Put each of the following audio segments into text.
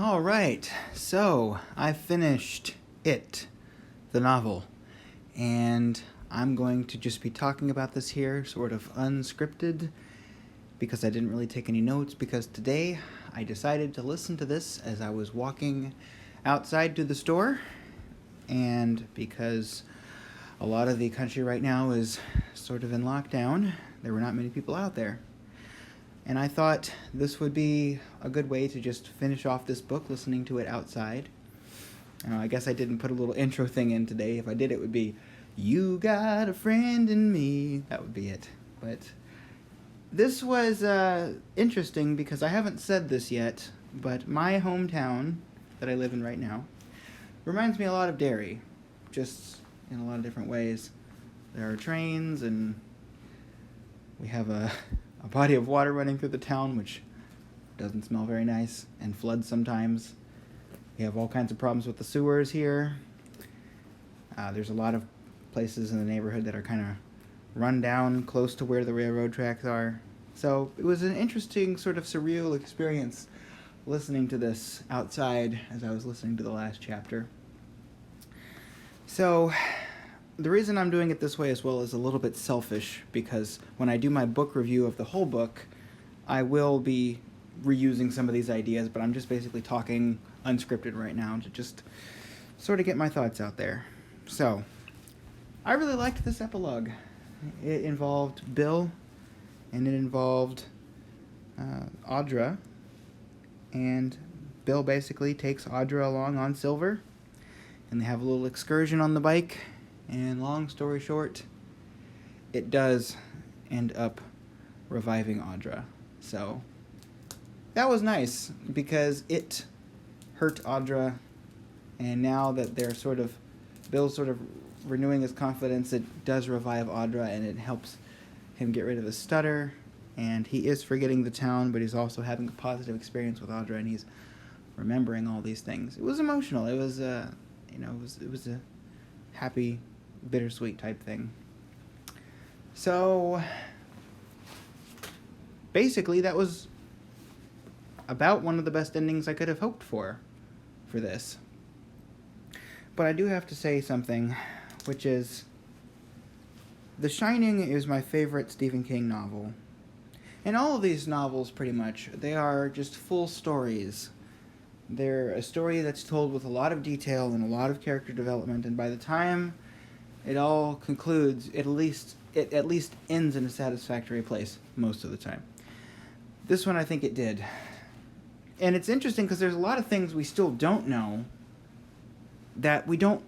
All right, so I finished It, the novel, and I'm going to just be talking about this here, sort of unscripted, because I didn't really take any notes, because today I decided to listen to this as I was walking outside to the store, and because a lot of the country right now is sort of in lockdown, there were not many people out there. And I thought this would be a good way to just finish off this book listening to it outside. I guess I didn't put a little intro thing in today. If I did, it would be, "You got a friend in me." That would be it. But this was interesting because I haven't said this yet, but my hometown that I live in right now reminds me a lot of Derry, just in a lot of different ways. There are trains, and we have a body of water running through the town, which doesn't smell very nice, and floods sometimes. We have all kinds of problems with the sewers here. There's a lot of places in the neighborhood that are kind of run down close to where the railroad tracks are. So it was an interesting sort of surreal experience listening to this outside as I was listening to the last chapter. So the reason I'm doing it this way as well is a little bit selfish, because when I do my book review of the whole book, I will be reusing some of these ideas, but I'm just basically talking unscripted right now to just sort of get my thoughts out there. So, I really liked this epilogue. It involved Bill, and it involved Audra, and Bill basically takes Audra along on Silver, and they have a little excursion on the bike. And long story short, it does end up reviving Audra. So that was nice, because it hurt Audra, and now that they're Bill's sort of renewing his confidence, it does revive Audra, and it helps him get rid of his stutter. And he is forgetting the town, but he's also having a positive experience with Audra, and he's remembering all these things. It was emotional. It was it was a happy, bittersweet type thing. So basically that was about one of the best endings I could have hoped for this. But I do have to say something, which is The Shining is my favorite Stephen King novel. And all of these novels, pretty much, they are just full stories. They're a story that's told with a lot of detail and a lot of character development, and by the time it all concludes, it at least ends in a satisfactory place most of the time. This one, I think it did. And it's interesting because there's a lot of things we still don't know that we don't,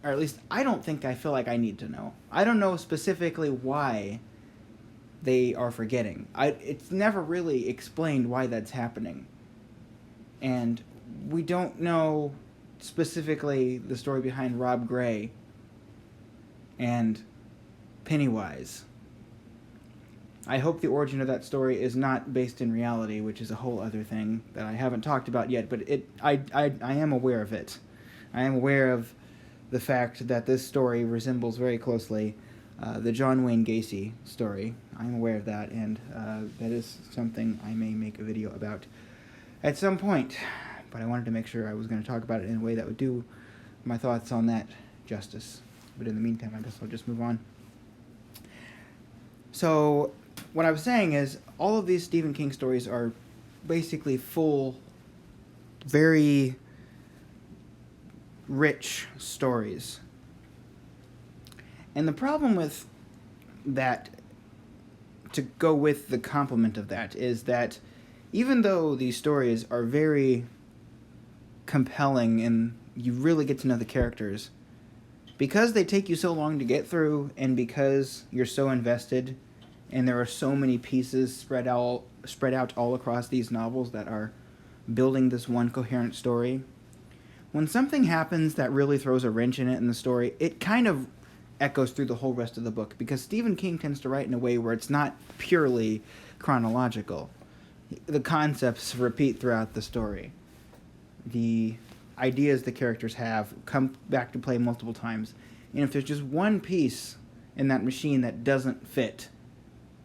or at least I don't think I feel like I need to know. I don't know specifically why they are forgetting. It's never really explained why that's happening. And we don't know specifically the story behind Rob Gray and Pennywise. I hope the origin of that story is not based in reality, which is a whole other thing that I haven't talked about yet, but I am aware of it. I am aware of the fact that this story resembles very closely the John Wayne Gacy story. I'm aware of that, and that is something I may make a video about at some point, but I wanted to make sure I was going to talk about it in a way that would do my thoughts on that justice. But in the meantime, I guess I'll just move on. So, what I was saying is, all of these Stephen King stories are basically full, very rich stories. And the problem with that, to go with the complement of that, is that even though these stories are very compelling and you really get to know the characters, because they take you so long to get through, and because you're so invested, and there are so many pieces spread out all across these novels that are building this one coherent story, when something happens that really throws a wrench in it in the story, it kind of echoes through the whole rest of the book, because Stephen King tends to write in a way where it's not purely chronological. The concepts repeat throughout the story. The ideas the characters have come back to play multiple times. And if there's just one piece in that machine that doesn't fit,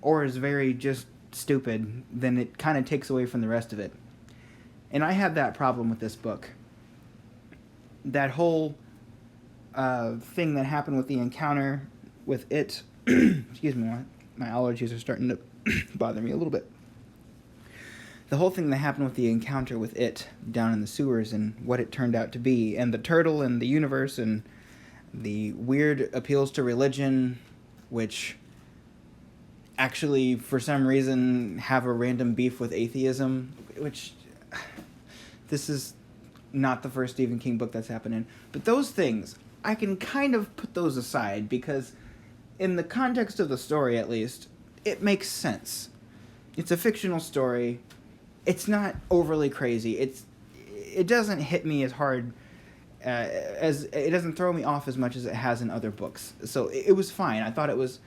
or is very just stupid, then it kind of takes away from the rest of it. And I had that problem with this book. That whole thing that happened with the encounter with it, excuse me, my allergies are starting to bother me a little bit. The whole thing that happened with the encounter with it down in the sewers and what it turned out to be, and the turtle and the universe and the weird appeals to religion, which actually, for some reason, have a random beef with atheism, which this is not the first Stephen King book that's happening. But those things, I can kind of put those aside because in the context of the story, at least, it makes sense. It's a fictional story. It's not overly crazy. It doesn't hit me as hard as it doesn't throw me off as much as it has in other books. So it was fine. I thought it was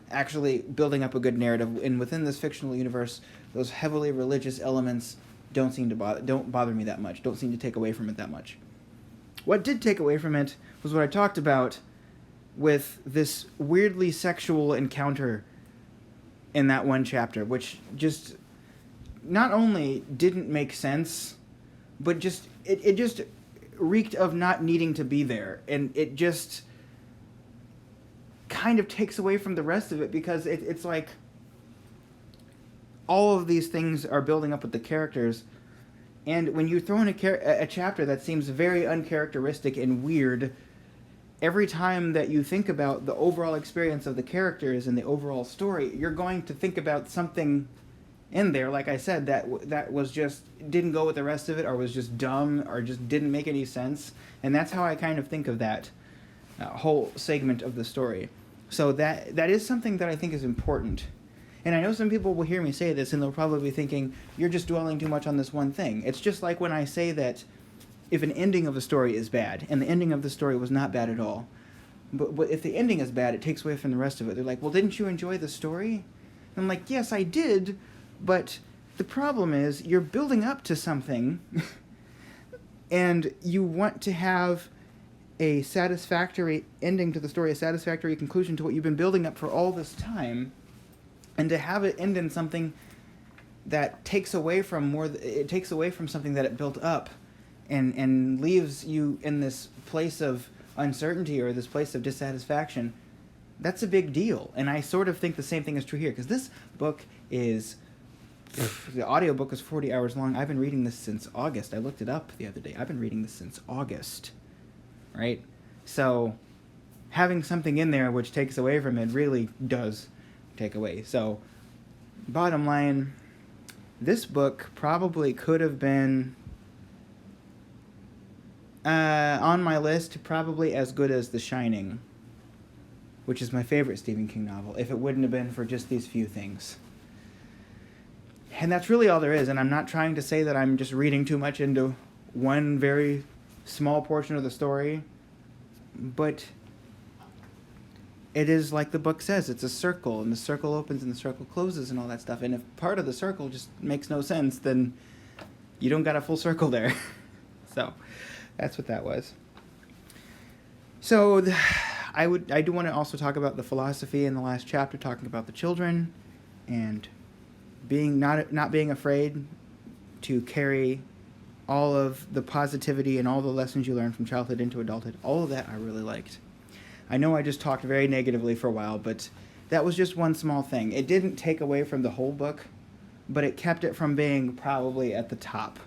actually building up a good narrative, and within this fictional universe, those heavily religious elements don't bother me that much. Don't seem to take away from it that much. What did take away from it was what I talked about with this weirdly sexual encounter in that one chapter, which just not only didn't make sense, but just it just reeked of not needing to be there, and it just kind of takes away from the rest of it because it's like all of these things are building up with the characters, and when you throw in a chapter that seems very uncharacteristic and weird, every time that you think about the overall experience of the characters and the overall story, you're going to think about something in there, like I said, that was just didn't go with the rest of it, or was just dumb, or just didn't make any sense. And that's how I kind of think of that whole segment of the story. So that is something that I think is important. And I know some people will hear me say this, and they'll probably be thinking, you're just dwelling too much on this one thing. It's just like when I say that if an ending of a story is bad, and the ending of the story was not bad at all, but if the ending is bad, it takes away from the rest of it. They're like, well, didn't you enjoy the story? And I'm like, yes, I did. But the problem is you're building up to something and you want to have a satisfactory ending to the story, a satisfactory conclusion to what you've been building up for all this time, and to have it end in something that takes away from something that it built up and leaves you in this place of uncertainty or this place of dissatisfaction. That's a big deal. And I sort of think the same thing is true here, because this book is... the audiobook is 40 hours long. I've been reading this since August. I looked it up the other day. I've been reading this since August, right? So having something in there which takes away from it really does take away. So bottom line, this book probably could have been on my list probably as good as The Shining, which is my favorite Stephen King novel, if it wouldn't have been for just these few things. And that's really all there is, and I'm not trying to say that I'm just reading too much into one very small portion of the story, but it is like the book says, it's a circle, and the circle opens and the circle closes and all that stuff, and if part of the circle just makes no sense, then you don't got a full circle there. So, that's what that was. So, I do want to also talk about the philosophy in the last chapter, talking about the children, and not being afraid to carry all of the positivity and all the lessons you learn from childhood into adulthood. All of that I really liked. I know I just talked very negatively for a while, but that was just one small thing. It didn't take away from the whole book, but it kept it from being probably at the top.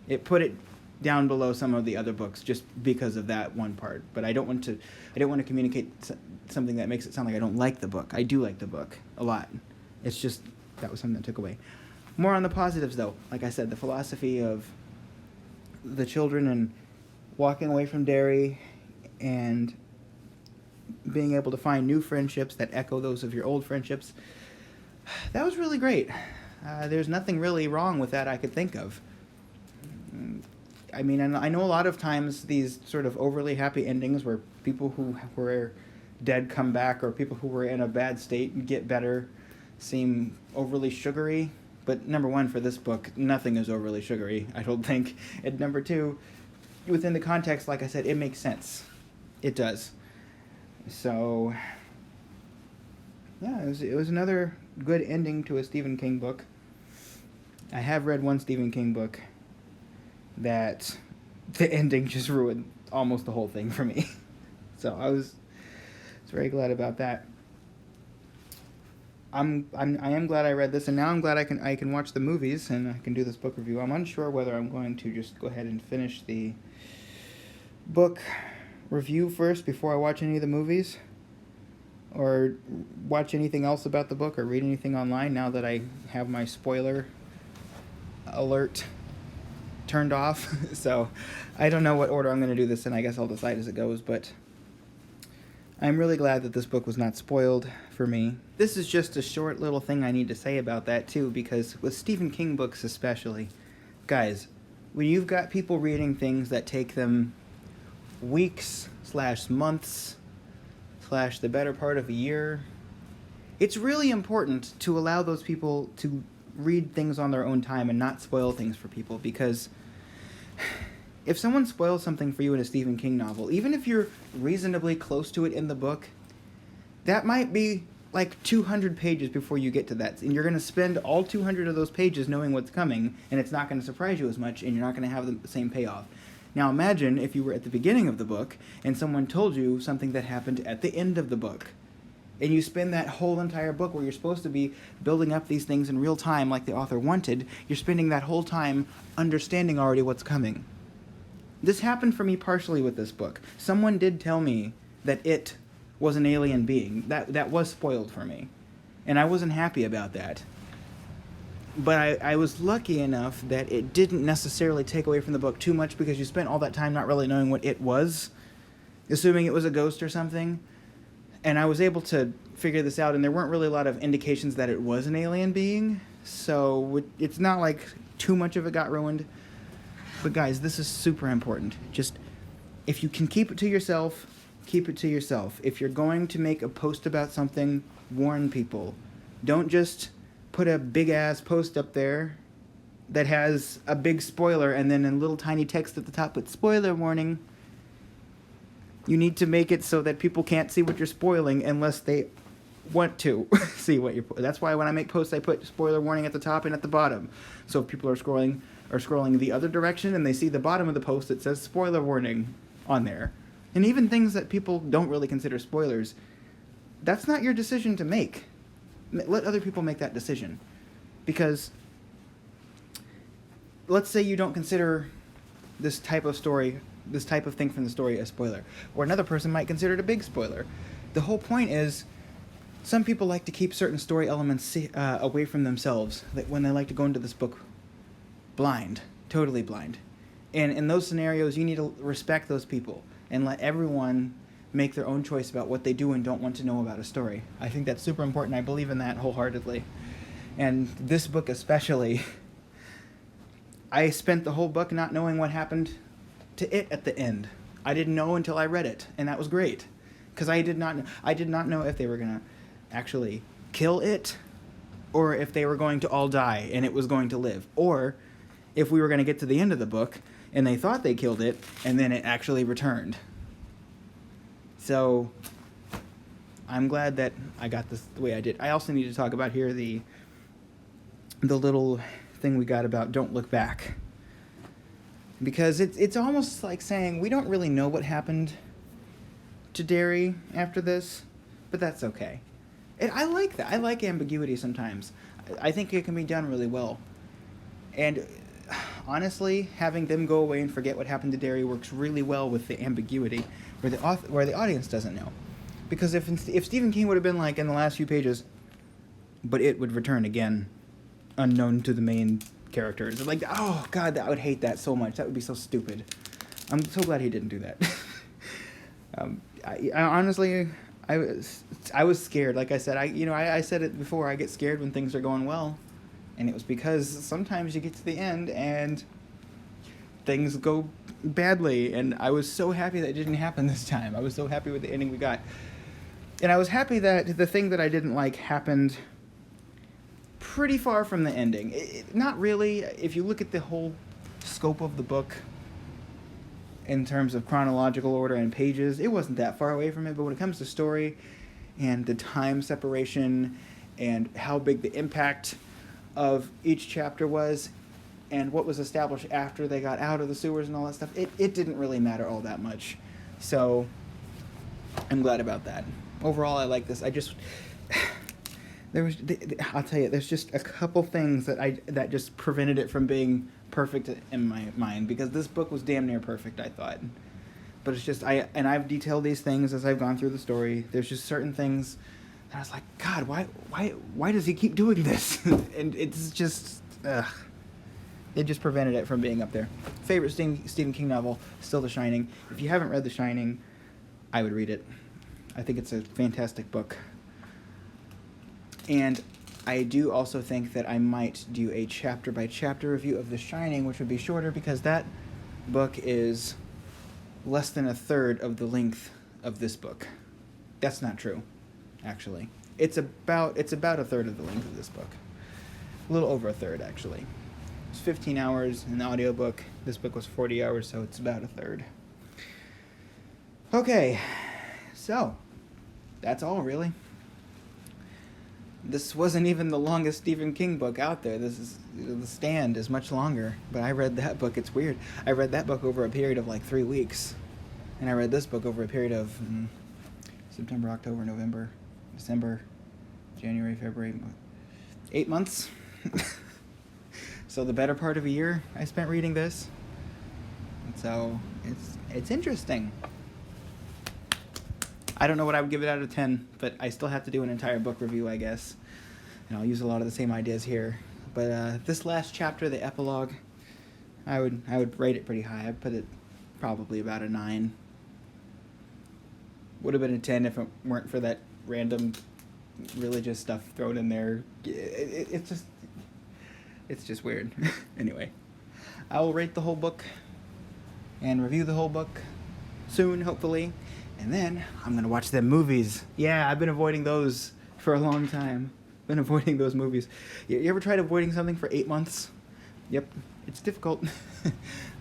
It put it down below some of the other books just because of that one part. But I don't want to communicate something that makes it sound like I don't like the book. I do like the book a lot. It's just that was something that took away. More on the positives, though. Like I said, the philosophy of the children and walking away from dairy and being able to find new friendships that echo those of your old friendships. That was really great. There's nothing really wrong with that I could think of. I mean, I know a lot of times these sort of overly happy endings where people who were dead come back, or people who were in a bad state and get better, seem overly sugary. But number one, for this book, nothing is overly sugary, I don't think. And number two, within the context, like I said, it makes sense. It does. So, yeah, it was another good ending to a Stephen King book. I have read one Stephen King book, that the ending just ruined almost the whole thing for me. So I was very glad about that. I am glad I read this, and now I'm glad I can watch the movies and I can do this book review. I'm unsure whether I'm going to just go ahead and finish the book review first before I watch any of the movies, or watch anything else about the book, or read anything online now that I have my spoiler alert turned off. So I don't know what order I'm going to do this in. I guess I'll decide as it goes, but I'm really glad that this book was not spoiled for me. This is just a short little thing I need to say about that too, because with Stephen King books especially, guys, when you've got people reading things that take them weeks / months / the better part of a year, it's really important to allow those people to read things on their own time and not spoil things for people, because if someone spoils something for you in a Stephen King novel, even if you're reasonably close to it in the book, that might be like 200 pages before you get to that. And you're going to spend all 200 of those pages knowing what's coming, and it's not going to surprise you as much, and you're not going to have the same payoff. Now imagine if you were at the beginning of the book, and someone told you something that happened at the end of the book. And you spend that whole entire book where you're supposed to be building up these things in real time like the author wanted, you're spending that whole time understanding already what's coming. This happened for me partially with this book. Someone did tell me that it was an alien being. That was spoiled for me. And I wasn't happy about that. But I was lucky enough that it didn't necessarily take away from the book too much, because you spent all that time not really knowing what it was, assuming it was a ghost or something. And I was able to figure this out, and there weren't really a lot of indications that it was an alien being. So it's not like too much of it got ruined. But guys, this is super important. Just, if you can keep it to yourself, keep it to yourself. If you're going to make a post about something, warn people. Don't just put a big-ass post up there that has a big spoiler and then a little tiny text at the top with spoiler warning. You need to make it so that people can't see what you're spoiling unless they want to see what you're... That's why when I make posts, I put spoiler warning at the top and at the bottom. So if people are scrolling the other direction and they see the bottom of the post that says spoiler warning on there. And even things that people don't really consider spoilers, that's not your decision to make. Let other people make that decision. Because let's say you don't consider this type of story, this type of thing from the story a spoiler, or another person might consider it a big spoiler. The whole point is, some people like to keep certain story elements away from themselves, like when they like to go into this book blind, totally blind. And in those scenarios, you need to respect those people and let everyone make their own choice about what they do and don't want to know about a story. I think that's super important. I believe in that wholeheartedly. And this book especially, I spent the whole book not knowing what happened to it at the end. I didn't know until I read it, and that was great. Because I did not know if they were going to actually kill it, or if they were going to all die and it was going to live, or if we were going to get to the end of the book and they thought they killed it and then it actually returned. So I'm glad that I got this the way I did. I also need to talk about here the little thing we got about don't look back, because it's almost like saying we don't really know what happened to Derry after this, but that's okay. And I like that. I like ambiguity sometimes. I think it can be done really well. And honestly, having them go away and forget what happened to Derry works really well with the ambiguity, where the audience doesn't know. Because if Stephen King would have been like in the last few pages, but it would return again, unknown to the main characters, like, oh god, I would hate that so much. That would be so stupid. I'm so glad he didn't do that. I honestly, I was scared. Like I said, I said it before. I get scared when things are going well, and it was because sometimes you get to the end and things go badly. And I was so happy that it didn't happen this time. I was so happy with the ending we got, and I was happy that the thing that I didn't like happened pretty far from the ending. Not really. If you look at the whole scope of the book, in terms of chronological order and pages, it wasn't that far away from it. But when it comes to story and the time separation and how big the impact of each chapter was, and what was established after they got out of the sewers and all that stuff, it didn't really matter all that much. So I'm glad about that. Overall, I like this. I just I'll tell you, there's just a couple things that just prevented it from being perfect in my mind, because this book was damn near perfect, I thought. But it's just I've detailed these things as I've gone through the story. There's just certain things that I was like, God, why does he keep doing this? And it's just it just prevented it from being up there. Favorite Stephen King novel, still The Shining. If you haven't read The Shining, I would read it. I think it's a fantastic book. And I do also think that I might do a chapter-by-chapter review of The Shining, which would be shorter, because that book is less than a third of the length of this book. That's not true, actually. It's about a third of the length of this book. A little over a third, actually. It's 15 hours in the audiobook. This book was 40 hours, so it's about a third. Okay, so that's all, really. This wasn't even the longest Stephen King book out there. The Stand is much longer, but I read that book. It's weird. I read that book over a period of like 3 weeks, and I read this book over a period of September, October, November, December, January, February, 8 months. So the better part of a year I spent reading this. And so it's interesting. I don't know what I would give it out of 10, but I still have to do an entire book review, I guess. And I'll use a lot of the same ideas here. But this last chapter, the epilogue, I would rate it pretty high. I'd put it probably about a 9. Would have been a 10 if it weren't for that random religious stuff thrown in there. It's just weird. Anyway, I will rate the whole book and review the whole book soon, hopefully. And then I'm going to watch them movies. Yeah, I've been avoiding those for a long time. Been avoiding those movies. You ever tried avoiding something for 8 months? Yep, it's difficult.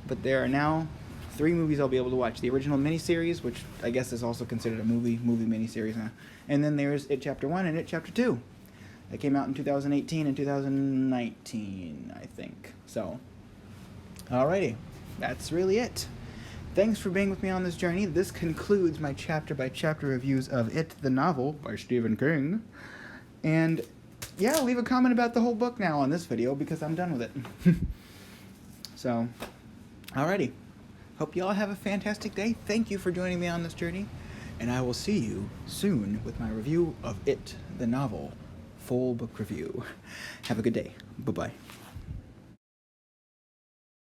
But there are now 3 movies I'll be able to watch. The original miniseries, which I guess is also considered a movie miniseries, huh? And then there's It Chapter 1 and It Chapter 2. That came out in 2018 and 2019, I think. So, alrighty. That's really it. Thanks for being with me on this journey. This concludes my chapter-by-chapter reviews of It, the novel, by Stephen King. And, yeah, leave a comment about the whole book now on this video, because I'm done with it. So, alrighty. Hope you all have a fantastic day. Thank you for joining me on this journey. And I will see you soon with my review of It, the novel. Full book review. Have a good day. Bye-bye.